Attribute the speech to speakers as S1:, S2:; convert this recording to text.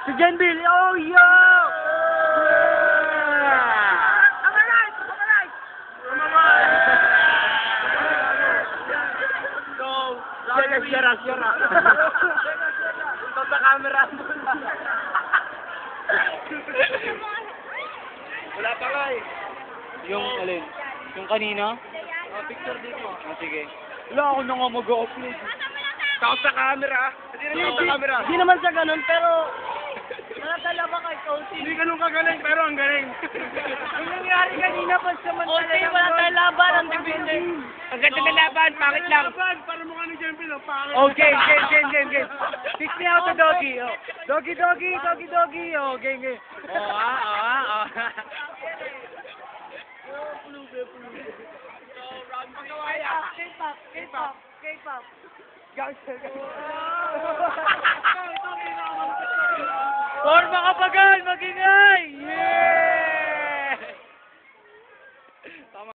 S1: Si Jenville, oh yo! Sira. Ito sa camera. Wala pa nga eh.
S2: Yung alin? Yung kanina?
S1: Picture dito.
S2: Sige. Wala ako na nga mag-upload.
S1: Takot sa camera. Hindi naman sa camera. Hindi naman sa ganun, pero nakatala ba kay Coach? Hindi ganun kagaling, pero ang galing. Yung nangyari kanina pa sa Mantala. Okay, wala tayong laban. Ang depende. Ang ganda na laban, pangit lang. Para mukha ni Jempil, pangit. Oh, game. Teach me how to doggy. Oh. Doggy. Oh, game. Oh. K-pop. Forma ka pa gan, mag-ingat!